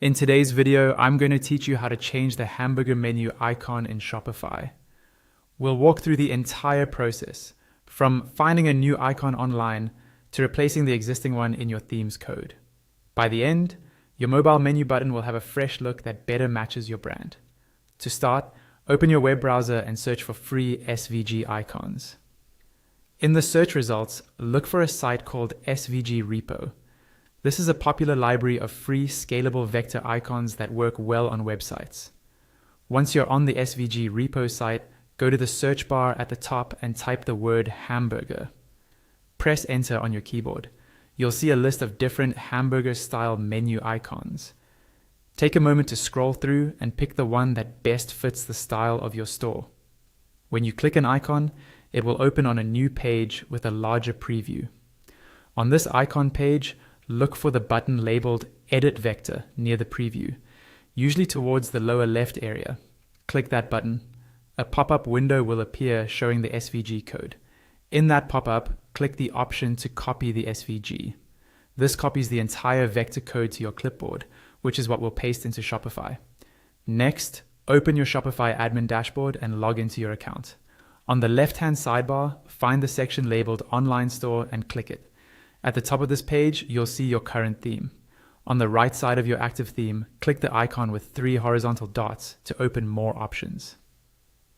In today's video, I'm going to teach you how to change the hamburger menu icon in Shopify. We'll walk through the entire process, from finding a new icon online to replacing the existing one in your theme's code. By the end, your mobile menu button will have a fresh look that better matches your brand. To start, open your web browser and search for free SVG icons. In the search results, look for a site called SVG Repo. This is a popular library of free scalable vector icons that work well on websites. Once you're on the SVG repo site, go to the search bar at the top and type the word hamburger. Press enter on your keyboard. You'll see a list of different hamburger-style menu icons. Take a moment to scroll through and pick the one that best fits the style of your store. When you click an icon, it will open on a new page with a larger preview. On this icon page, look for the button labeled Edit Vector near the preview, usually towards the lower left area. Click that button. A pop-up window will appear showing the SVG code. In that pop-up, click the option to copy the SVG. This copies the entire vector code to your clipboard, which is what we'll paste into Shopify. Next, open your Shopify admin dashboard and log into your account. On the left-hand sidebar, find the section labeled Online Store and click it. At the top of this page, you'll see your current theme. On the right side of your active theme, click the icon with 3 horizontal dots to open more options.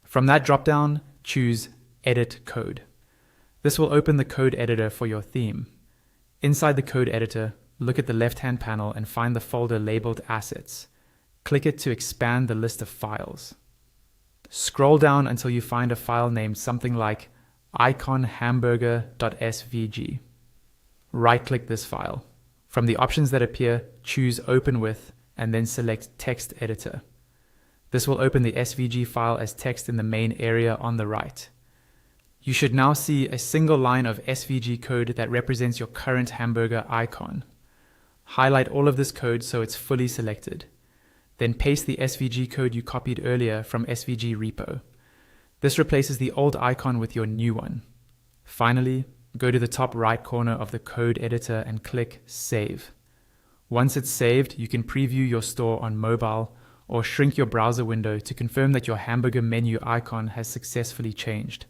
From that dropdown, choose Edit Code. This will open the code editor for your theme. Inside the code editor, look at the left-hand panel and find the folder labeled Assets. Click it to expand the list of files. Scroll down until you find a file named something like iconhamburger.svg. Right-click this file. From the options that appear, choose Open With and then select Text Editor. This will open the SVG file as text in the main area on the right. You should now see a single line of SVG code that represents your current hamburger icon. Highlight all of this code so it's fully selected. Then paste the SVG code you copied earlier from SVG repo. This replaces the old icon with your new one. Finally, go to the top right corner of the code editor and click Save. Once it's saved, you can preview your store on mobile or shrink your browser window to confirm that your hamburger menu icon has successfully changed.